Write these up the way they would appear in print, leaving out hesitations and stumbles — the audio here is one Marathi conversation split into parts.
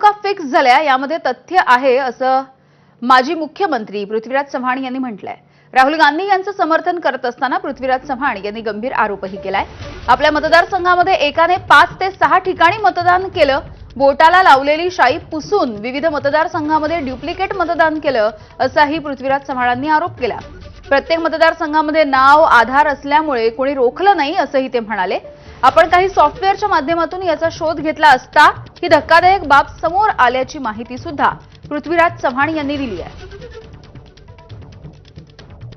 निवडणुका फिक्स झाल्या यामध्ये तथ्य आहे असं माजी मुख्यमंत्री पृथ्वीराज चव्हाण यांनी म्हटलंय। राहुल गांधी यांचं समर्थन करत असताना पृथ्वीराज चव्हाण यांनी गंभीर आरोपही केलाय। आपल्या मतदारसंघामध्ये एकाने 5 ते 6 ठिकाणी मतदान केलं, बोटाला लावलेली शाई पुसून विविध मतदारसंघामध्ये डुप्लिकेट मतदान केलं असाही पृथ्वीराज चव्हाणांनी आरोप केला। प्रत्येक मतदारसंघामध्ये नाव आधार असल्यामुळे कोणी रोखलं नाही असंही ते म्हणाले। आपण काही सॉफ्टवेअरच्या माध्यमातून याचा शोध घेतला असता ही धक्कादायक बाब समोर आल्याची माहिती सुद्धा पृथ्वीराज चव्हाण यांनी दिली आहे।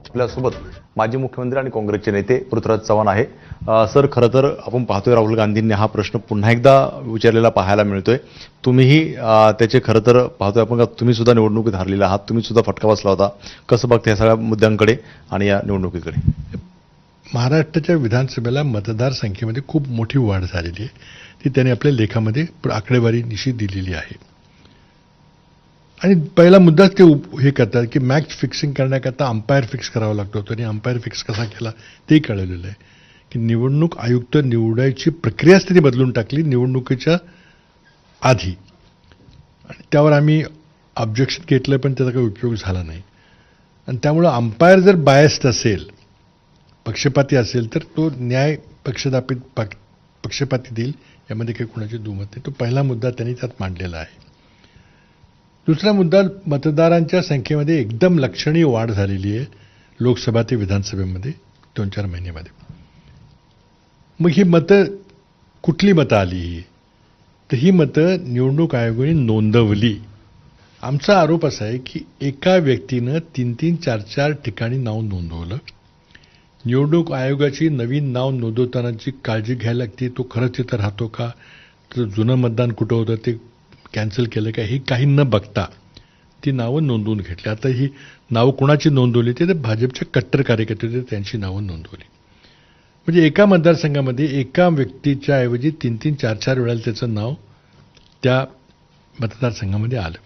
आपल्यासोबत माजी मुख्यमंत्री आणि काँग्रेसचे नेते पृथ्वीराज चव्हाण आहे। सर, खरं तर आपण पाहतोय राहुल गांधींनी हा प्रश्न पुन्हा एकदा विचारलेला पाहायला मिळतोय। तुम्हीही त्याचे खरं तर पाहतोय आपण, तुम्ही सुद्धा निवडणुकीत हरलेला आहात, तुम्ही सुद्धा फटका बसला होता। कसं बघता या सगळ्या मुद्द्यांकडे आणि या निवडणुकीकडे? महाराष्ट्राच्या विधानसभेला मतदारसंख्येमध्ये खूप मोठी वाढ झालेली आहे, ती त्यांनी आपल्या लेखामध्ये आकडेवारी निश्चित दिलेली आहे। आणि पहिला मुद्दाच ते हे करतात की मॅच फिक्सिंग करण्याकरता अंपायर फिक्स करावा लागतो, आणि अंपायर फिक्स कसा केला ते कळलेलं आहे की निवडणूक आयुक्त निवडायची प्रक्रियाच त्यांनी बदलून टाकली निवडणुकीच्या आधी, आणि त्यावर आम्ही ऑब्जेक्शन घेतलं पण त्याचा काही उपयोग झाला नाही। आणि त्यामुळं अंपायर जर बायस्ड असेल, पक्षपाती असेल, तर तो न्याय पक्षपाती देईल यामध्ये काही कुणाची दुमत नाही। तो पहिला मुद्दा त्यांनी त्यात मांडलेला आहे। दुसरा मुद्दा, मतदारांच्या संख्येमध्ये एकदम लक्षणीय वाढ झालेली आहे लोकसभा ते विधानसभेमध्ये 2-4 महिन्यामध्ये। मग ही मतं कुठली मतं आली? तर ही मतं निवडणूक आयोगाने नोंदवली। आमचा आरोप असा आहे की एका व्यक्तीनं 3-3, 4-4 ठिकाणी नाव नोंदवलं। निवडणूक आयोगाची नवीन नाव नोंदवताना जी काळजी घ्यायला लागते, तो खरंच तिथं राहतो का, तर जुनं मतदान कुठं होतं ते कॅन्सल केलं का, हे काही न बघता ती नावं नोंदवून घेतली। आता ही नावं कोणाची नोंदवली ते भाजपच्या कट्टर कार्यकर्ते होते, त्यांची नावं नोंदवली। म्हणजे एका मतदारसंघामध्ये एका व्यक्तीच्या ऐवजी 3-3, 4-4 वेळा त्याचं नाव त्या मतदारसंघामध्ये आलं।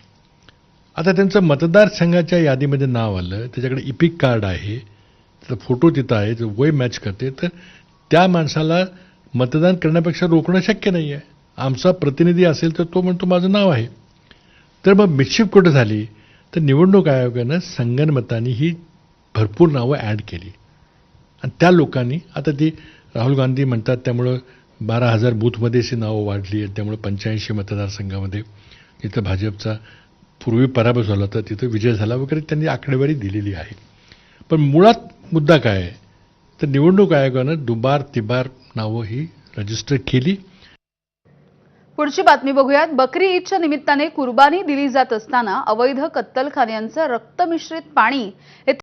आता त्यांचं मतदारसंघाच्या यादीमध्ये नाव आलं, त्याच्याकडे इपिक कार्ड आहे, त्याचा फोटो तिथं आहे, जो वय मॅच करते, तर त्या माणसाला मतदान करण्यापेक्षा रोखणं शक्य नाही आहे। आमचा प्रतिनिधी असेल तर तो म्हणतो माझं नाव आहे। तर मग मिस्चिफ कुठं झाली? तर निवडणूक आयोगानं संगनमतानी ही भरपूर नावं ॲड केली, आणि त्या लोकांनी आता ती राहुल गांधी म्हणतात त्यामुळं 12,000 बूथमध्ये अशी नावं वाढली आहेत, त्यामुळे 85 मतदारसंघामध्ये जिथं भाजपचा पूर्वी पराभव झाला होता तिथं विजय झाला वगैरे त्यांनी आकडेवारी दिलेली आहे। पण मुळात मुद्दा काय आहे, तर निवडणूक आयोगानं दुबार तिबार नावं ही रजिस्टर केली। पुढची बातमी बघूयात। बकरी ईदच्या निमित्ताने कुर्बानी दिली जात असताना अवैध कत्तलखान्यांचं रक्तमिश्रित पाणी